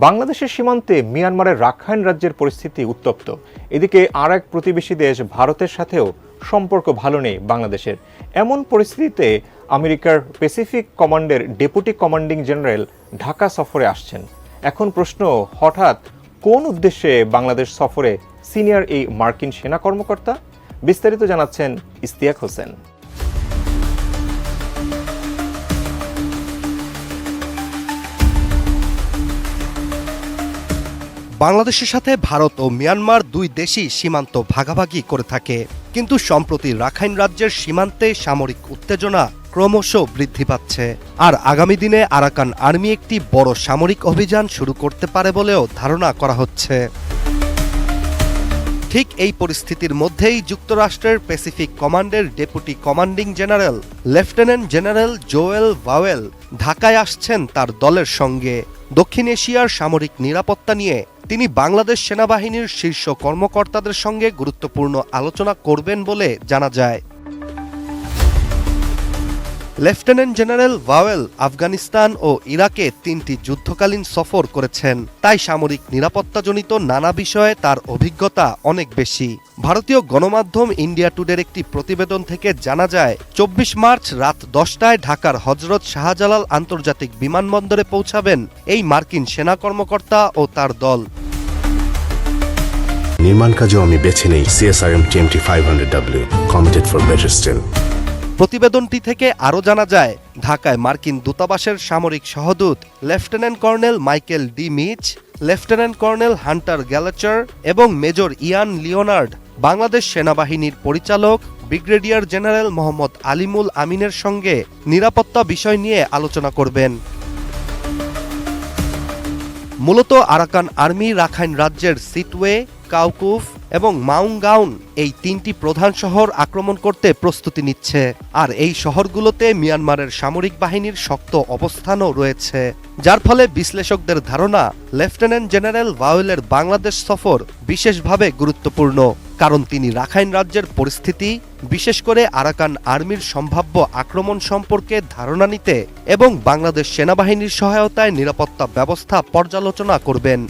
বাংলাদেশের সীমান্তে মিয়ানমারের রাখাইন রাজ্যের পরিস্থিতি উত্তপ্ত। এদিকে আর এক প্রতিবেশী দেশ ভারতের সাথেও সম্পর্ক ভালো নেই বাংলাদেশের। এমন পরিস্থিতিতে আমেরিকার প্যাসিফিক কমান্ডের ডেপুটি কমান্ডিং জেনারেল ঢাকা সফরে আসছেন। এখন প্রশ্ন, হঠাৎ কোন উদ্দেশ্যে বাংলাদেশ সফরে সিনিয়র এই মার্কিন সেনা কর্মকর্তা? বিস্তারিত জানাচ্ছেন ইশতিয়াক হোসেন। বাংলাদেশের সাথে ভারত ও মিয়ানমার দুই দেশই সীমান্ত ভাগাভাগি করে থাকে, কিন্তু সম্প্রতি রাখাইন রাজ্যের সীমান্তে সামরিক উত্তেজনা ক্রমশ বৃদ্ধি পাচ্ছে। আর আগামী দিনে আরাকান আর্মি একটি বড় সামরিক অভিযান শুরু করতে পারে বলেও ধারণা করা হচ্ছে। ঠিক এই পরিস্থিতির মধ্যেই যুক্তরাষ্ট্রের প্যাসিফিক কমান্ডের deputy commanding general lieutenant general Joel vowel ঢাকায় আসছেন তার দলের সঙ্গে। দক্ষিণ এশিয়ার সামরিক নিরাপত্তা নিয়ে তিনি বাংলাদেশ সেনাবাহিনীর শীর্ষ কর্মকর্তাদের সঙ্গে গুরুত্বপূর্ণ আলোচনা করবেন বলে জানা যায়। লেফটেন্যান্ট জেনারেল ভাওয়েল আফগানিস্তান ও ইরাকে 3টি যুদ্ধকালীন সফর করেছেন, তাই সামরিক নিরাপত্তাজনিত নানা বিষয়ে তার অভিজ্ঞতা অনেক বেশি। ভারতীয় গণমাধ্যম ইন্ডিয়া টুডের একটি প্রতিবেদন থেকে জানা যায়, 24 মার্চ রাত 10টায় ঢাকার হজরত শাহজালাল আন্তর্জাতিক বিমানবন্দরে পৌঁছাবেন এই মার্কিন সেনা কর্মকর্তা ও তার দল। নির্মাণ কাজেও আমি বেছে নেই CSRM TMT 500W, committed for better steel. প্রতিবেদনটি থেকে আরও জানা যায়, ঢাকায় মার্কিন দূতাবাসের সামরিক সহদূত lieutenant colonel Michael D Mitch, lieutenant colonel Hunter Gallacher এবং মেজর ইয়ান লিওনার্ড বাংলাদেশ সেনাবাহিনীর পরিচালক ব্রিগেডিয়ার জেনারেল মোহাম্মদ আলিমুল আমিনের সঙ্গে নিরাপত্তা বিষয় নিয়ে আলোচনা করবেন। মূলত আরাকান আর্মি রাখাইন রাজ্যের সিটওয়ে, কাউকুফ এবং মাউঙ্গাউন এই 3টি প্রধান শহর আক্রমণ করতে প্রস্তুতি নিচ্ছে। আর এই শহরগুলোতে মিয়ানমারের সামরিক বাহিনীর শক্ত অবস্থানও রয়েছে, যার ফলে বিশ্লেষকদের ধারণা লেফটেন্যান্ট জেনারেল ভাওয়েলের বাংলাদেশ সফর বিশেষভাবে গুরুত্বপূর্ণ, কারণ তিনি রাখাইন রাজ্যের পরিস্থিতি, বিশেষ করে আরাকান আর্মির সম্ভাব্য আক্রমণ সম্পর্কে ধারণা নিতে এবং বাংলাদেশ সেনাবাহিনীর সহায়তায় নিরাপত্তা ব্যবস্থা পর্যালোচনা করবেন।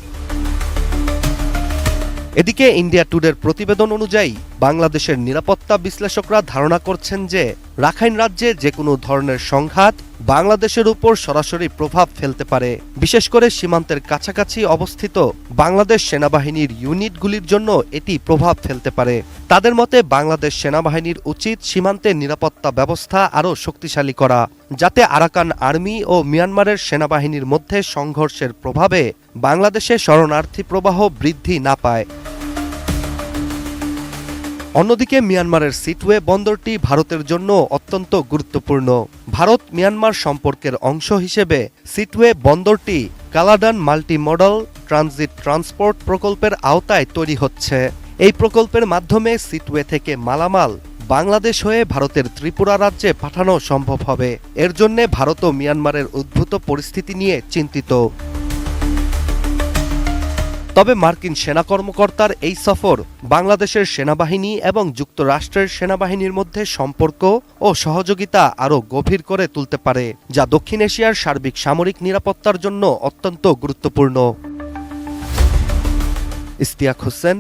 এদিকে ইন্ডিয়া টুডের প্রতিবেদন অনুযায়ী বাংলাদেশের নিরাপত্তা বিশ্লেষকরা ধারণা করছেন যে রাখাইন রাজ্যে যে কোনো ধরনের সংঘাত বাংলাদেশের উপর সরাসরি প্রভাব ফেলতে পারে। বিশেষ করে সীমান্তের কাছাকাছি অবস্থিত বাংলাদেশ সেনাবাহিনীর ইউনিটগুলির জন্য এটি প্রভাব ফেলতে পারে। তাদের মতে বাংলাদেশ সেনাবাহিনীর উচিত সীমান্তে নিরাপত্তা ব্যবস্থা আরও শক্তিশালী করা, যাতে আরাকান আর্মি ও মিয়ানমারের সেনাবাহিনীর মধ্যে সংঘর্ষের প্রভাবে বাংলাদেশে শরণার্থী প্রবাহ বৃদ্ধি না পায়। অন্যদিকে মিয়ানমারের সিটওয়ে বন্দরটি ভারতের জন্য অত্যন্ত গুরুত্বপূর্ণ। ভারত মিয়ানমার সম্পর্কের অংশ হিসেবে সিটওয়ে বন্দরটি Kaladan multi modal transit transport প্রকল্পের আওতায় তৈরি হচ্ছে। এই প্রকল্পের মাধ্যমে সিটওয়ে থেকে মালামাল বাংলাদেশ হয়ে ভারতের ত্রিপুরা রাজ্যে পাঠানো সম্ভব হবে। এর জন্য ভারত ও মিয়ানমারের উদ্ভূত পরিস্থিতি নিয়ে চিন্তিত। তবে মার্কিন সেনা কর্মকর্তার এই সফর বাংলাদেশের সেনাবাহিনী এবং যুক্তরাষ্ট্রের সেনাবাহিনীর মধ্যে সম্পর্ক ও সহযোগিতা আরও গভীর করে তুলতে পারে, যা দক্ষিণ এশিয়ার সার্বিক সামরিক নিরাপত্তার জন্য অত্যন্ত গুরুত্বপূর্ণ। ইশতিয়াক হোসেন,